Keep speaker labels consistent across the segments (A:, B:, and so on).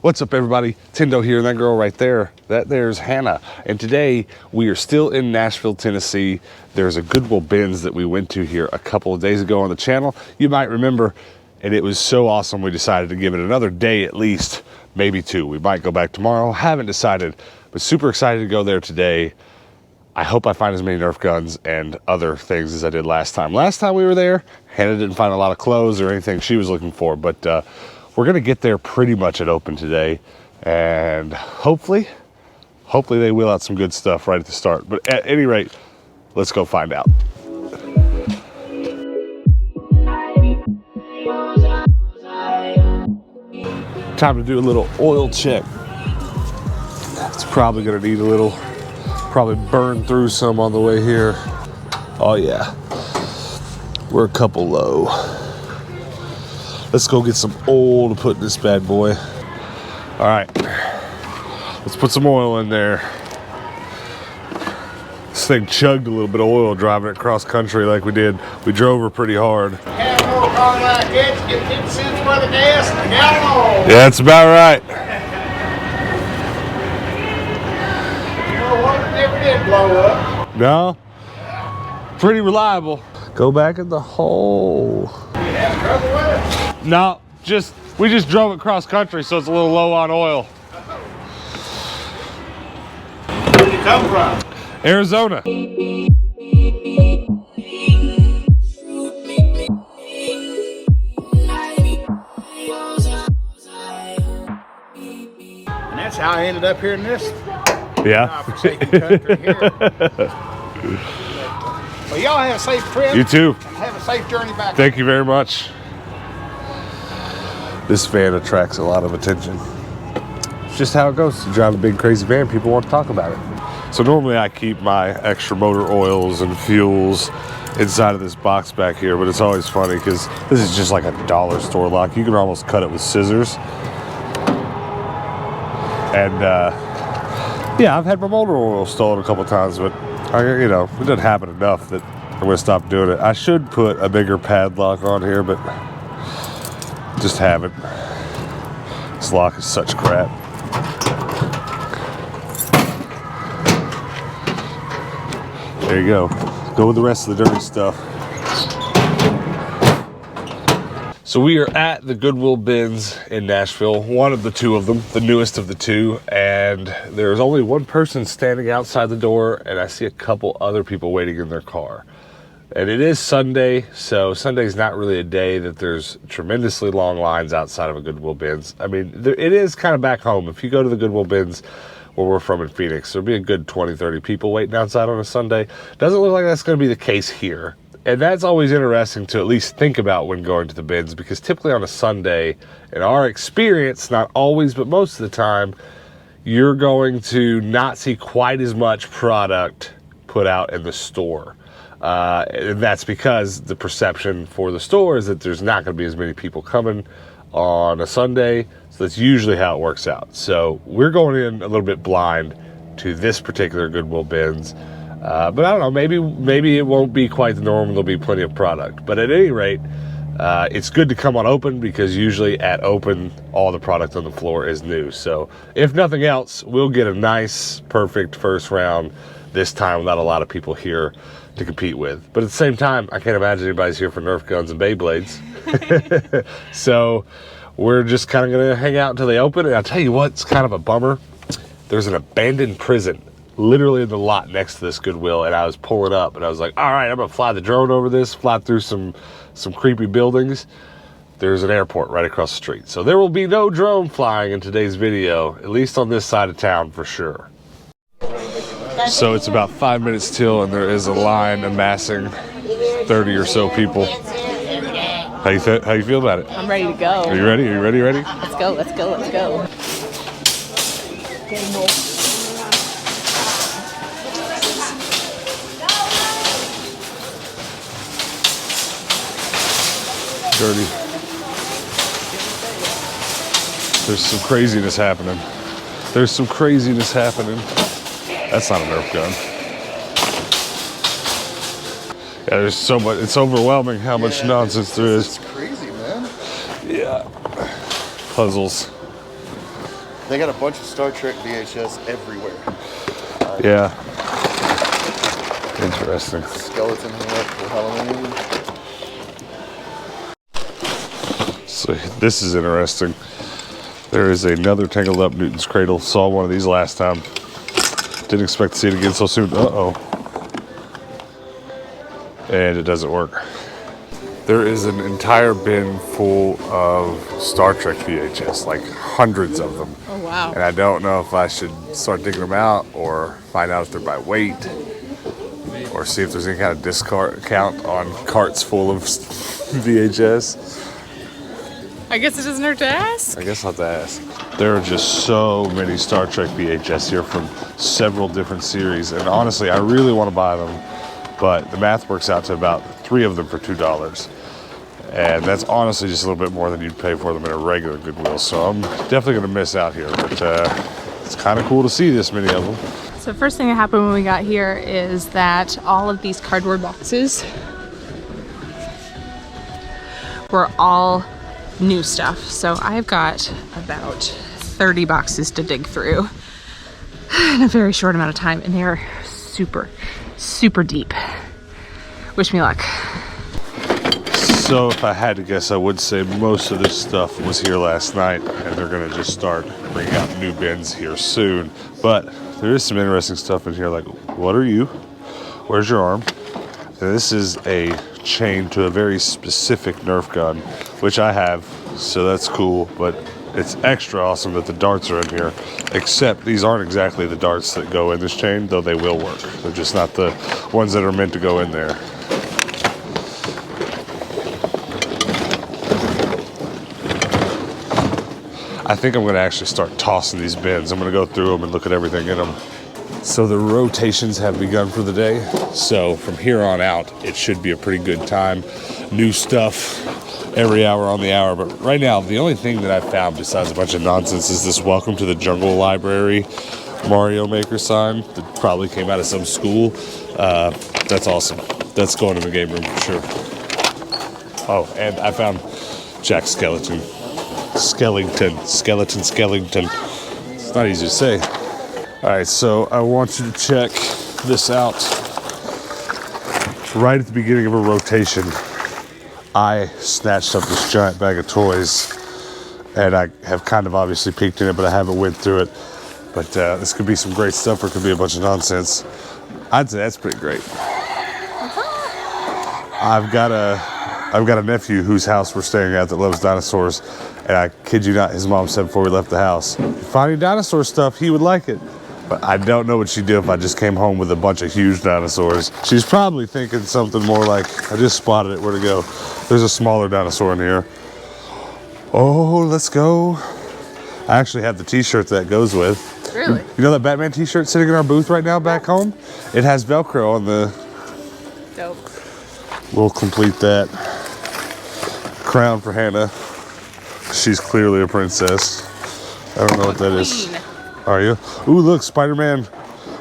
A: What's up, everybody? Tendo here, and that girl right there, there's Hannah. And today we are still in Nashville, Tennessee. There's a Goodwill BINS that we went to here a couple of days ago on the channel. You might remember, and it was so awesome we decided to give it another day at least, maybe two. We might go back tomorrow, haven't decided, but super excited to go there today. I hope I find as many Nerf guns and other things as I did last time. Last time we were there, Hannah didn't find a lot of clothes or anything she was looking for, but we're gonna get there pretty much at open today, and hopefully they wheel out some good stuff right at the start. But at any rate, let's go find out. Time to do a little oil check. It's probably gonna need a little, probably burn through some on the way here. Oh yeah, we're a couple low. Let's go get some oil to put in this bad boy. All right, let's put some oil in there. This thing chugged a little bit of oil driving it cross country like we did. We drove her pretty hard.
B: Have an oil car like that, you get 50 cents worth of gas and a gallon of oil.
A: Yeah, that's about right.
B: You know what, it never did blow up.
A: No, pretty reliable. Go back in the hole.
B: You have trouble with it?
A: No, we just drove it cross country, so it's a little low on oil.
B: Where'd you come from?
A: Arizona.
B: And that's how I ended up here in this
A: Yeah.
B: country here. Well, y'all have a safe trip.
A: You too.
B: Have a safe journey back.
A: Thank you very much. This van attracts a lot of attention. It's just how it goes. You drive a big crazy van, people want to talk about it. So normally I keep my extra motor oils and fuels inside of this box back here, but it's always funny because this is just like a dollar store lock. You can almost cut it with scissors. And yeah, I've had my motor oil stolen a couple times, but it doesn't happen enough that I'm gonna stop doing it. I should put a bigger padlock on here, but just haven't. This lock is such crap. There you go. Go with the rest of the dirty stuff. So we are at the Goodwill BINS in Nashville, one of the two of them, the newest of the two, and there's only one person standing outside the door, and I see a couple other people waiting in their car. And it is Sunday, so Sunday's not really a day that there's tremendously long lines outside of a Goodwill BINS. I mean, it is kind of back home. If you go to the Goodwill BINS where we're from in Phoenix, there'll be a good 20, 30 people waiting outside on a Sunday. Doesn't look like that's going to be the case here. And that's always interesting to at least think about when going to the BINS, because typically on a Sunday, in our experience, not always, but most of the time, you're going to not see quite as much product put out in the store. And that's because the perception for the store is that there's not going to be as many people coming on a Sunday. So that's usually how it works out. So we're going in a little bit blind to this particular Goodwill BINS. But I don't know, maybe it won't be quite the norm. There'll be plenty of product. But at any rate, it's good to come on open, because usually at open, all the product on the floor is new. So if nothing else, we'll get a nice, perfect first round this time without a lot of people here to compete with. But at the same time, I can't imagine anybody's here for Nerf guns and Beyblades. So we're just kind of going to hang out until they open. And I'll tell you what, it's kind of a bummer. There's an abandoned prison literally in the lot next to this Goodwill, and I was pulling up and I was like, all right, I'm gonna fly the drone over this, fly through some creepy buildings. There's an airport right across the street. So there will be no drone flying in today's video, at least on this side of town for sure. So it's about 5 minutes till, and there is a line amassing 30 or so people. How you feel about it?
C: I'm ready to go.
A: Are you ready? Are you ready?
C: Let's go, let's go, let's go.
A: Dirty. There's some craziness happening. That's not a Nerf gun. Yeah, there's so much. It's overwhelming how much nonsense there is.
D: It's crazy, man.
A: Yeah. Puzzles.
D: They got a bunch of Star Trek VHS everywhere.
A: Yeah. Interesting.
D: Skeleton hat for Halloween.
A: So this is interesting. There is another tangled up Newton's Cradle. Saw one of these last time. Didn't expect to see it again so soon. Uh-oh. And it doesn't work. There is an entire bin full of Star Trek VHS, like hundreds of them.
C: Oh, wow.
A: And I don't know if I should start digging them out or find out if they're by weight or see if there's any kind of discount count on carts full of VHS.
C: I guess it doesn't hurt to ask.
A: I guess I'll have to ask. There are just so many Star Trek VHS here from several different series. And honestly, I really want to buy them. But the math works out to about 3 of them for $2. And that's honestly just a little bit more than you'd pay for them in a regular Goodwill. So I'm definitely going to miss out here. But it's kind of cool to see this many of them.
C: So first thing that happened when we got here is that all of these cardboard boxes were all new stuff. So I've got about 30 boxes to dig through in a very short amount of time. And they're super, super deep. Wish me luck.
A: So if I had to guess, I would say most of this stuff was here last night, and they're gonna just start bringing out new bins here soon. But there is some interesting stuff in here, like, what are you? Where's your arm? And this is a chain to a very specific Nerf gun, which I have, so that's cool, but it's extra awesome that the darts are in here, except these aren't exactly the darts that go in this chain, though they will work. They're just not the ones that are meant to go in there. I think I'm going to actually start tossing these bins. I'm going to go through them and look at everything in them. So the rotations have begun for the day. So from here on out, it should be a pretty good time. New stuff every hour on the hour. But right now, the only thing that I've found besides a bunch of nonsense is this Welcome to the Jungle Library Mario Maker sign that probably came out of some school. That's awesome. That's going in the game room for sure. Oh, and I found Jack Skellington. Skellington. It's not easy to say. All right, so I want you to check this out. Right at the beginning of a rotation, I snatched up this giant bag of toys, and I have kind of obviously peeked in it, but I haven't went through it. But this could be some great stuff, or it could be a bunch of nonsense. I'd say that's pretty great. I've got a nephew whose house we're staying at that loves dinosaurs, and I kid you not, his mom said before we left the house, if you find any dinosaur stuff, he would like it. But I don't know what she'd do if I just came home with a bunch of huge dinosaurs. She's probably thinking something more like, I just spotted it, where to go? There's a smaller dinosaur in here. Oh, let's go. I actually have the t-shirt that goes with.
C: Really?
A: You know that Batman t-shirt sitting in our booth right now back home? It has Velcro on the...
C: Dope.
A: We'll complete that. Crown for Hannah. She's clearly a princess. I don't know what that is. Are you? Ooh, look, Spider-Man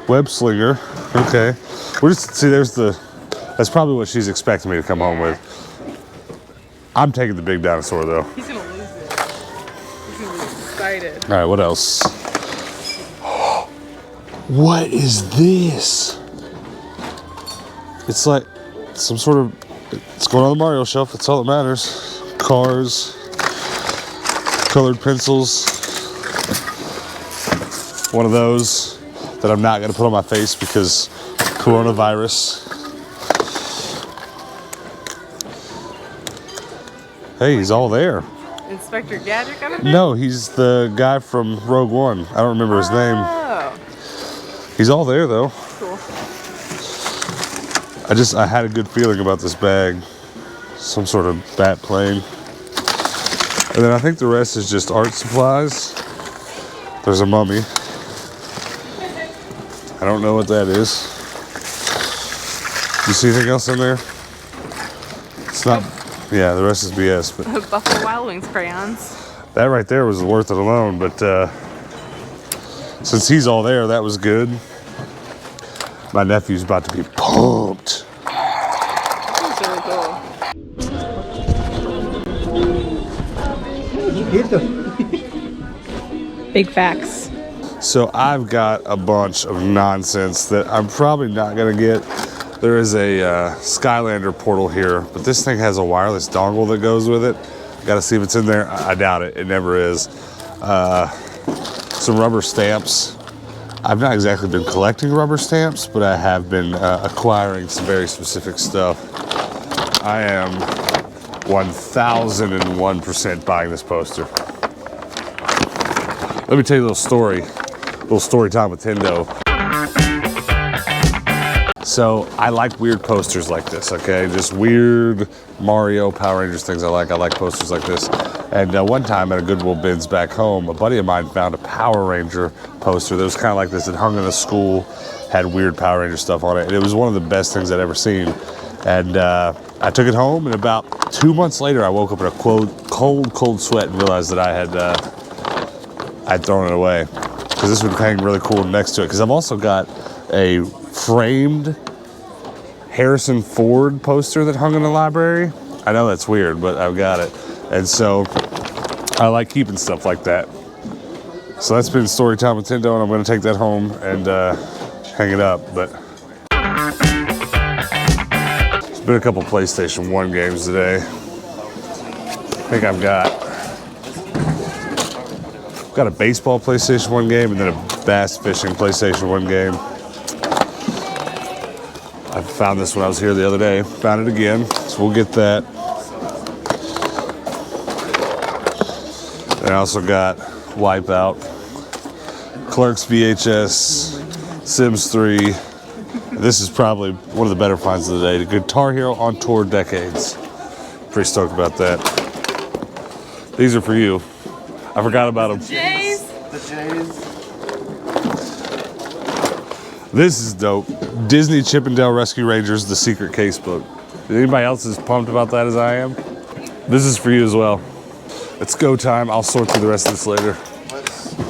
A: web slinger. Okay. We're just, see, that's probably what she's expecting me to come home with. I'm taking the big dinosaur, though.
C: He's gonna lose it. He's gonna be excited.
A: All right, what else? What is this? It's like some sort of, it's going on the Mario shelf. That's all that matters. Cars, colored pencils. One of those that I'm not going to put on my face because coronavirus. Hey, he's all there.
C: Inspector Gadget kind of thing?
A: No, he's the guy from Rogue One. I don't remember his name.
C: Oh.
A: He's all there, though.
C: Cool.
A: I had a good feeling about this bag. Some sort of bat plane. And then I think the rest is just art supplies. There's a mummy. I don't know what that is. You see anything else in there? It's not. Yeah, the rest is BS. But
C: Buffalo Wild Wings crayons.
A: that right there was worth it alone. But since he's all there, that was good. My nephew's about to be pumped.
C: That's really cool. Big facts.
A: So I've got a bunch of nonsense that I'm probably not gonna get. There is a Skylander portal here, but this thing has a wireless dongle that goes with it. Gotta see if it's in there. I doubt it. It never is. Some rubber stamps. I've not exactly been collecting rubber stamps, but I have been acquiring some very specific stuff. I am 1001% buying this poster. Let me tell you a little story time with Tendo. So I like weird posters like this, okay? Just weird Mario, Power Rangers things I like. I like posters like this. And one time at a Goodwill Bins back home, a buddy of mine found a Power Ranger poster that was kind of like this. It hung in a school, had weird Power Ranger stuff on it. And it was one of the best things I'd ever seen. And I took it home, and about 2 months later, I woke up in a cold sweat and realized that I'd thrown it away. Because this would hang really cool next to it. Because I've also got a framed Harrison Ford poster that hung in the library. I know that's weird, but I've got it. And so I like keeping stuff like that. So that's been story time with Tendo, and I'm going to take that home and hang it up. But there's been a couple PlayStation 1 games today. I think I've got a baseball PlayStation 1 game and then a bass fishing PlayStation 1 game. I found this when I was here the other day. Found it again, so we'll get that. And I also got Wipeout, Clerks VHS, Sims 3. This is probably one of the better finds of the day. The Guitar Hero on Tour Decades. Pretty stoked about that. These are for you. I forgot about them.
C: Jays.
D: The Jays.
A: This is dope. Disney Chippendale Rescue Rangers, The Secret Casebook. Anybody else as pumped about that as I am? This is for you as well. It's go time. I'll sort through the rest of this later.
D: Let's do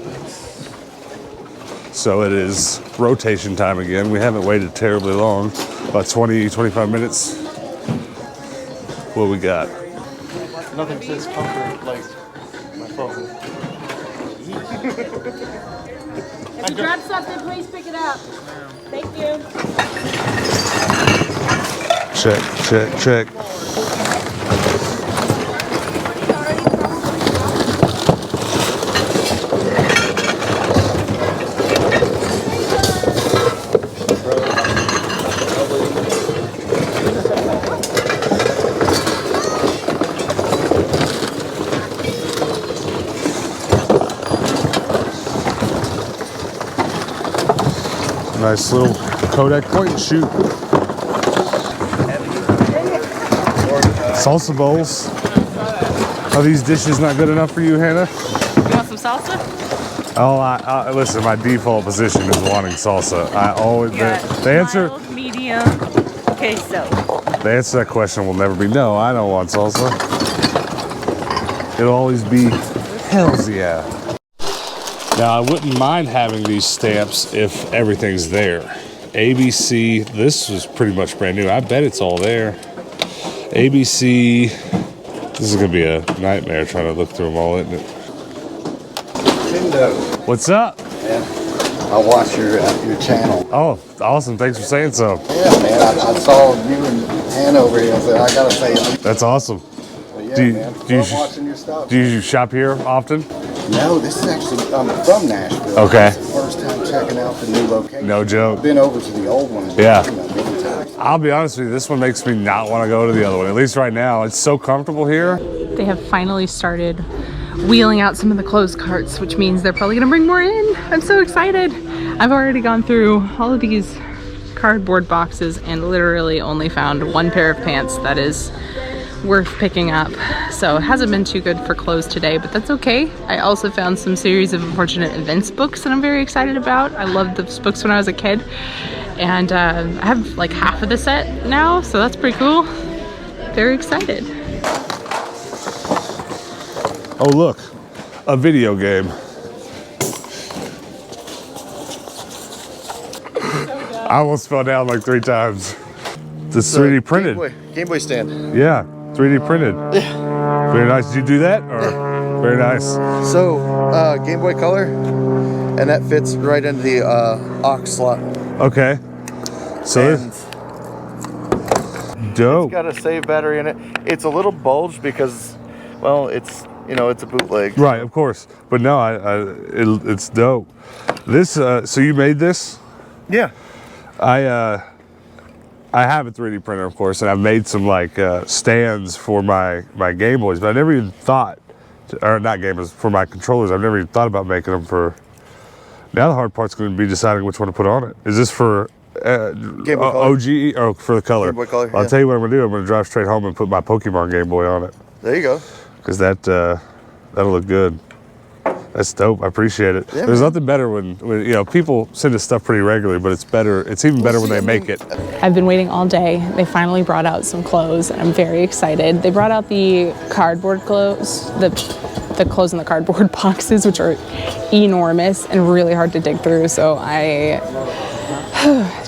D: this.
A: So it is rotation time again. We haven't waited terribly long. About 20, 25 minutes. What we got?
D: Nothing says comfort like my phone.
E: If you grab something, please pick it up. Thank you.
A: Check. Nice little Kodak point and shoot. Salsa bowls. Are these dishes not good enough for you, Hannah?
C: You want some salsa?
A: Oh, I listen, my default position is wanting salsa. I always, the answer,
F: Mild, medium, queso.
A: the answer to that question will never be no, I don't want salsa. It'll always be hells yeah. Now, I wouldn't mind having these stamps if everything's there. ABC, this was pretty much brand new. I bet it's all there. ABC, this is gonna be a nightmare trying to look through them all, isn't it?
B: Tendo.
A: What's up?
B: Man, I watch your channel.
A: Oh, awesome. Thanks for saying so.
B: Yeah, man, I saw you and Hannah over here. I said, I gotta say it.
A: That's awesome.
B: But yeah,
A: Do you-
B: man,
A: do you
B: love
A: sh-
B: watching your stuff.
A: Do you shop here often?
B: No, this is actually, I'm from Nashville.
A: Okay.
B: It's the first time checking out the new location.
A: No joke.
B: I've been over to the old one.
A: Yeah.
B: Many times.
A: I'll be honest with you, this one makes me not want to go to the other one. At least right now, it's so comfortable here.
C: They have finally started wheeling out some of the clothes carts, which means they're probably gonna bring more in. I'm so excited. I've already gone through all of these cardboard boxes and literally only found one pair of pants that is worth picking up. So it hasn't been too good for clothes today, but that's okay. I also found some series of unfortunate events books that I'm very excited about. I loved those books when I was a kid, and I have like half of the set now, so that's pretty cool. Very excited.
A: Oh, look, a video game. I almost fell down like 3 times. This is 3D printed.
D: Game Boy stand.
A: Yeah, 3D printed. Very nice. Did you do that? Or very nice.
D: So, Game Boy Color, and that fits right into the aux slot.
A: Okay. So
D: And
A: dope.
D: it's got a save battery in it. It's a little bulged because, well, it's, you know, it's a bootleg.
A: Right, of course. But no, it's dope. This, so you made this?
D: Yeah.
A: I have a 3D printer, of course, and I've made some like stands for my Game Boys, but I never even thought, or not Game Boys, for my controllers. I've never even thought about making them for. Now the hard part's going to be deciding which one to put on it. Is this for
D: Game Boy Color.
A: OG or for the color?
D: Game Boy Color,
A: I'll
D: yeah.
A: tell you what I'm going to do. I'm going to drive straight home and put my Pokemon Game Boy on it
D: There you go.
A: because that'll look good. That's dope. I appreciate it.
D: Yeah,
A: There's
D: man.
A: nothing better when you know people send us stuff pretty regularly, but it's better. It's even better when they make it.
C: I've been waiting all day. They finally brought out some clothes, and I'm very excited. They brought out the cardboard clothes, the clothes in the cardboard boxes, which are enormous and really hard to dig through. So I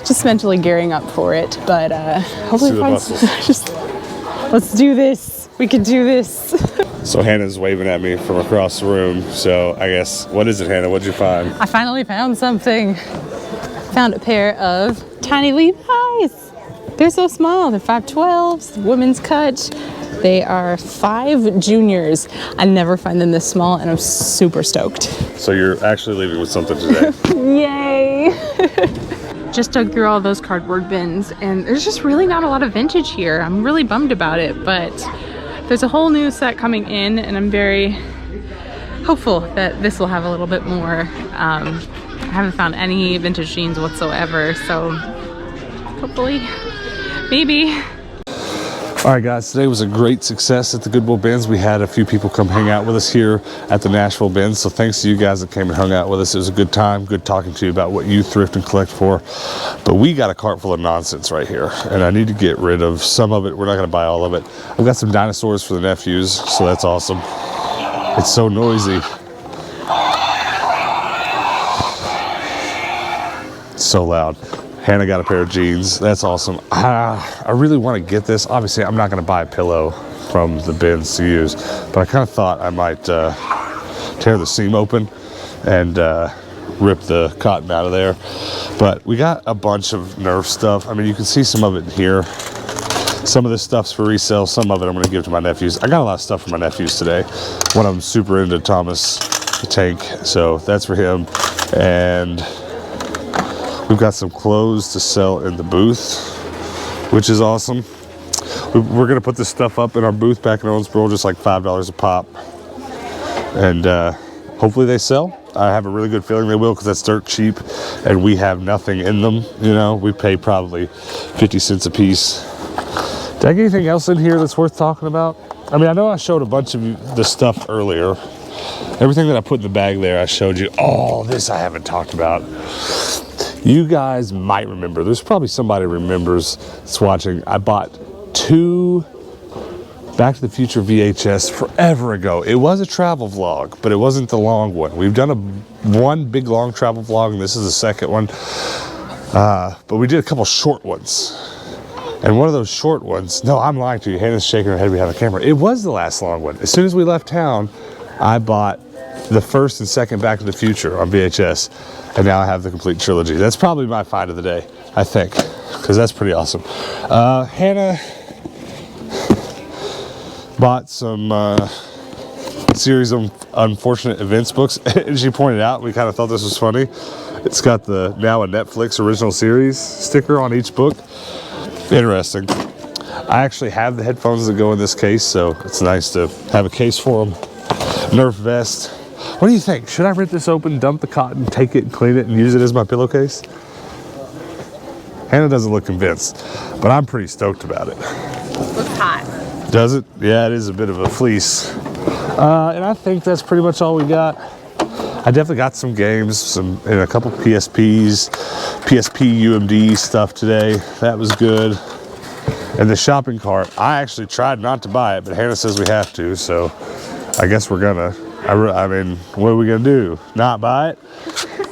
C: just mentally gearing up for it. But hopefully,
A: See the muscles.
C: just let's do this. We can do this.
A: So Hannah's waving at me from across the room. So I guess, what is it, Hannah? What'd you find?
C: I finally found something. Found a pair of tiny Levi's. They're so small. They're 512s, women's cut. They are 5 juniors. I never find them this small, and I'm super stoked.
A: So you're actually leaving with something today.
C: Yay! Just dug through all those cardboard bins, and there's just really not a lot of vintage here. I'm really bummed about it, but there's a whole new set coming in, and I'm very hopeful that this will have a little bit more. I haven't found any vintage jeans whatsoever, so hopefully, maybe.
A: All right, guys, today was a great success at the Goodwill Bins. We had a few people come hang out with us here at the Nashville Bins, so thanks to you guys that came and hung out with us. It was a good time, good talking to you about what you thrift and collect for. But we got a cart full of nonsense right here, and I need to get rid of some of it. We're not going to buy all of it. I've got some dinosaurs for the nephews, so that's awesome. It's so noisy. It's so loud. Hannah got a pair of jeans. That's awesome. I really want to get this. Obviously, I'm not going to buy a pillow from the bins to use, but I kind of thought I might tear the seam open and rip the cotton out of there. But we got a bunch of Nerf stuff. I mean, you can see some of it here. Some of this stuff's for resale. Some of it I'm going to give to my nephews. I got a lot of stuff for my nephews today. One of them's super into Thomas the Tank, so that's for him. And we've got some clothes to sell in the booth, which is awesome. We're gonna put this stuff up in our booth back in Owensboro, just like $5 a pop. And hopefully they sell. I have a really good feeling they will, because that's dirt cheap and we have nothing in them. You know, we pay probably 50 cents a piece. Did I get anything else in here that's worth talking about? I mean, I know I showed a bunch of the stuff earlier. Everything that I put in the bag there, I showed you. Oh, this I haven't talked about. You guys might remember, there's probably somebody remembers that's watching. I bought 2 Back to the Future VHS forever ago. It was a travel vlog, but it wasn't the long one. We've done one big long travel vlog, and this is the second one. But we did a couple short ones. And one of those short ones, no, I'm lying to you. Hannah's shaking her head behind the camera. It was the last long one. As soon as we left town, I bought the first and second Back to the Future on VHS. And now I have the complete trilogy. That's probably my find of the day, I think, because that's pretty awesome. Hannah bought some series of unfortunate events books, and she pointed out, we kind of thought this was funny. It's got the now a Netflix original series sticker on each book. Interesting. I actually have the headphones that go in this case, so it's nice to have a case for them. Nerf vest. What do you think? Should I rip this open, dump the cotton, take it, clean it, and use it as my pillowcase? Hannah doesn't look convinced, but I'm pretty stoked about it.
C: Looks hot.
A: Does it? Yeah, it is a bit of a fleece. And I think that's pretty much all we got. I definitely got some games, and a couple PSP UMD stuff today. That was good. And the shopping cart, I actually tried not to buy it, but Hannah says we have to, so I guess we're gonna. I mean, what are we gonna do? Not buy it?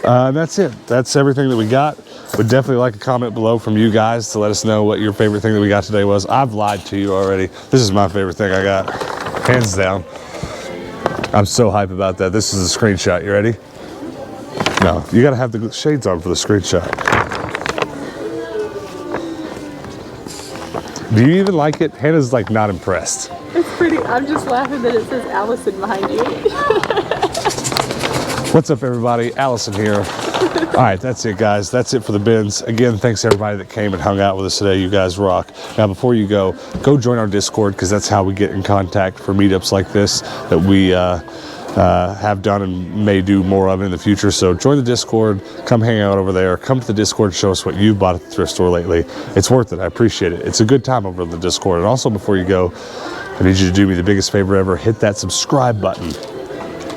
A: And that's it. That's everything that we got. Would definitely like a comment below from you guys to let us know what your favorite thing that we got today was. I've lied to you already. This is my favorite thing I got, hands down. I'm so hype about that. This is a screenshot. You ready? No, you gotta have the shades on for the screenshot. Do you even like it? Hannah's like not impressed.
C: It's pretty. I'm just laughing that it says Allison behind you.
A: What's up, everybody? Allison here. All right, that's it, guys. That's it for the bins. Again, thanks to everybody that came and hung out with us today. You guys rock. Now, before you go join our Discord, because that's how we get in contact for meetups like this that we have done and may do more of in the future. So join the Discord. Come hang out over there. Come to the Discord and show us what you've bought at the thrift store lately. It's worth it. I appreciate it. It's a good time over in the Discord. And also, before you go, I need you to do me the biggest favor ever. Hit that subscribe button.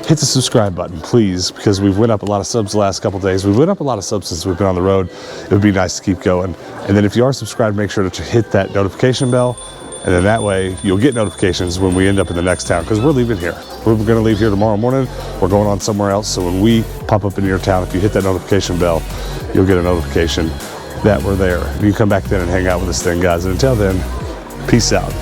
A: Hit the subscribe button, please, because we've went up a lot of subs the last couple days. We've went up a lot of subs since we've been on the road. It would be nice to keep going. And then if you are subscribed, make sure to hit that notification bell. And then that way you'll get notifications when we end up in the next town, because we're leaving here. We're going to leave here tomorrow morning. We're going on somewhere else. So when we pop up in your town, if you hit that notification bell, you'll get a notification that we're there. You can come back then and hang out with us then, guys. And until then, peace out.